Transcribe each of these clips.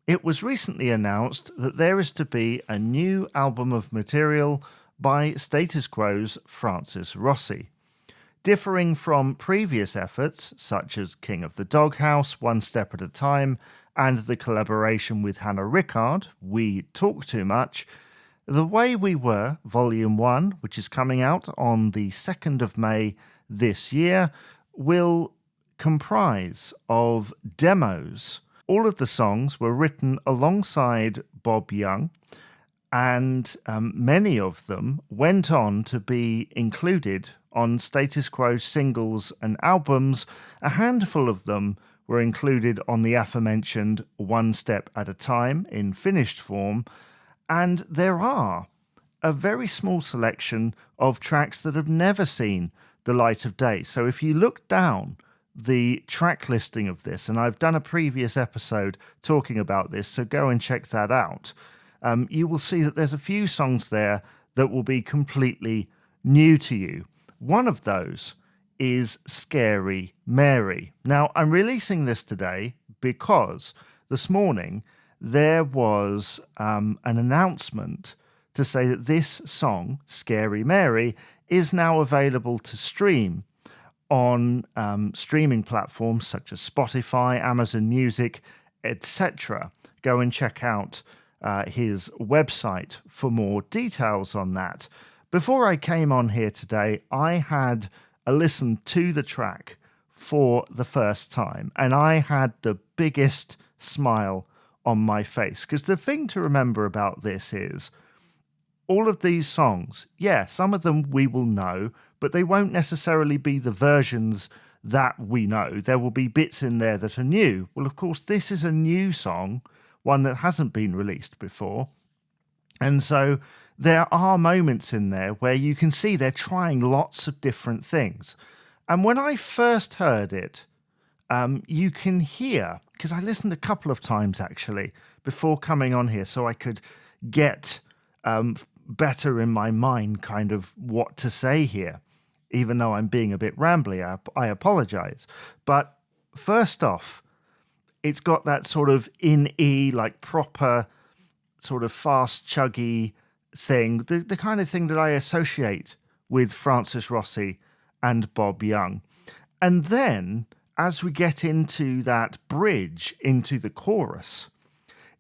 It was recently announced that there is to be a new album of material by Status Quo's Francis Rossi. Differing from previous efforts, such as King of the Doghouse, One Step at a Time, and the collaboration with Hannah Rickard, We Talk Too Much, The Way We Were, Volume 1, which is coming out on the 2nd of May this year, will comprise of demos. All of the songs were written alongside Bob Young, and many of them went on to be included on Status Quo singles and albums. A handful of them were included on the aforementioned One Step at a Time in finished form, and there are a very small selection of tracks that have never seen the light of day. So if you look down the track listing of this, and I've done a previous episode talking about this, so go and check that out, you will see that there's a few songs there that will be completely new to you. One of those is Scary Mary. Now, I'm releasing this today because this morning there was an announcement to say that this song, Scary Mary, is now available to stream on streaming platforms such as Spotify, Amazon Music, etc. Go and check out his website for more details on that. Before I came on here today, I had a listen to the track for the first time, and I had the biggest smile on my face, because the thing to remember about this is all of these songs, yeah, some of them we will know, but they won't necessarily be the versions that we know. There will be bits in there that are new. Well, of course, this is a new song, one that hasn't been released before. And so there are moments in there where you can see they're trying lots of different things. And when I first heard it, you can hear, because I listened a couple of times actually before coming on here so I could get better in my mind kind of what to say here. Even though I'm being a bit rambly, I apologize. But first off, it's got that sort of in E, like proper sort of fast, chuggy thing, the kind of thing that I associate with Francis Rossi and Bob Young. And then, as we get into that bridge, into the chorus,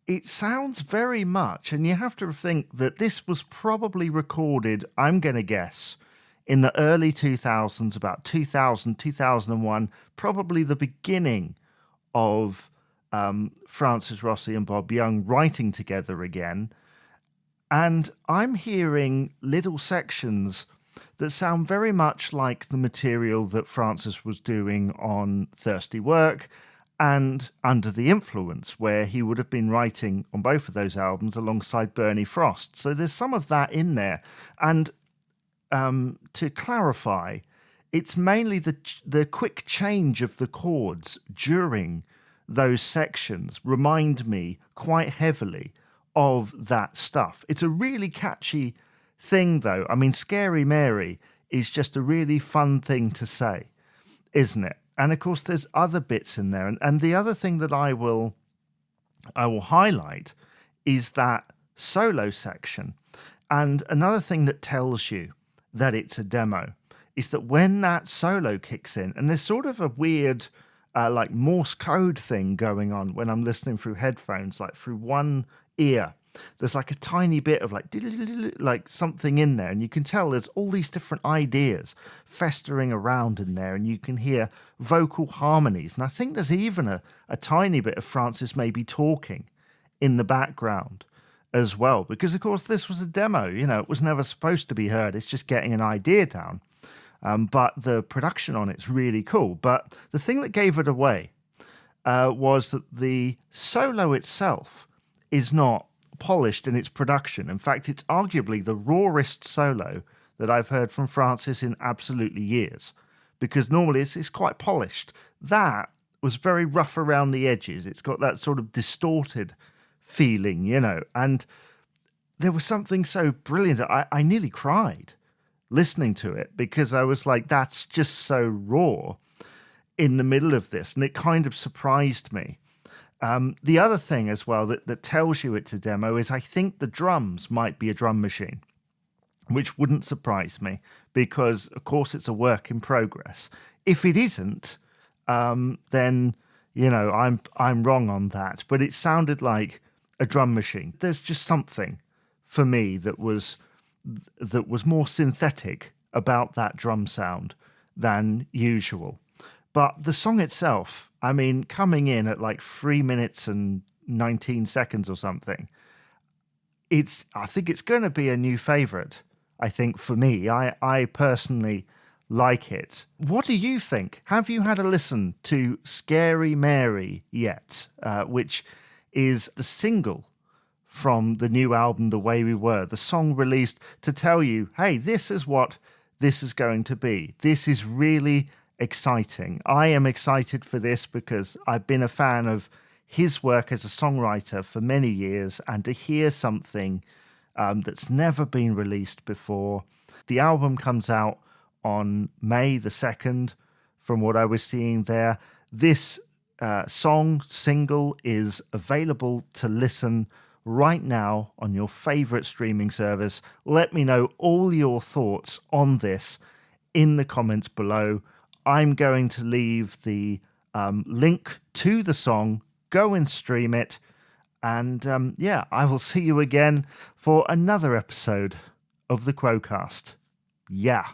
it sounds very much, and you have to think that this was probably recorded, I'm going to guess, in the early 2000s, about 2000, 2001, probably the beginning of Francis Rossi and Bob Young writing together again. And I'm hearing little sections that sound very much like the material that Francis was doing on Thirsty Work and Under the Influence, where he would have been writing on both of those albums alongside Bernie Frost. So there's some of that in there. And to clarify, it's mainly the quick change of the chords during those sections remind me quite heavily of that stuff. It's a really catchy thing, though. I mean, Scary Mary is just a really fun thing to say, isn't it? And of course, there's other bits in there. And the other thing that I will highlight is that solo section. And another thing that tells you that it's a demo is that when that solo kicks in, and there's sort of a weird like Morse code thing going on when I'm listening through headphones, like through one ear, there's like a tiny bit of like something in there, and you can tell there's all these different ideas festering around in there, and you can hear vocal harmonies. And I think there's even a tiny bit of Francis maybe talking in the background as well, because of course this was a demo, it was never supposed to be heard. It's just getting an idea down. But the production on it's really cool. But the thing that gave it away was that the solo itself is not polished in its production. In fact, it's arguably the rawest solo that I've heard from Francis in absolutely years, because normally it's quite polished. That was very rough around the edges. It's got that sort of distorted feeling, and there was something so brilliant. I nearly cried listening to it, because I was like, that's just so raw in the middle of this, and it kind of surprised me. The other thing as well that tells you it's a demo is I think the drums might be a drum machine, which wouldn't surprise me because, of course, it's a work in progress. If it isn't, then I'm wrong on that. But it sounded like a drum machine. There's just something for me that was more synthetic about that drum sound than usual. But the song itself, I mean, coming in at like 3 minutes and 19 seconds or something, I think it's going to be a new favorite. I think for me, I personally like it. What do you think? Have you had a listen to Scary Mary yet? Which is the single from the new album, The Way We Were, the song released to tell you, hey, this is what this is going to be. This is really exciting. I am excited for this because I've been a fan of his work as a songwriter for many years, and to hear something that's never been released before. The album comes out on May the 2nd, from what I was seeing there. This single is available to listen right now on your favorite streaming service. Let me know all your thoughts on this in the comments below. I'm going to leave the link to the song. Go and stream it. And I will see you again for another episode of the Quo-Cast. Yeah.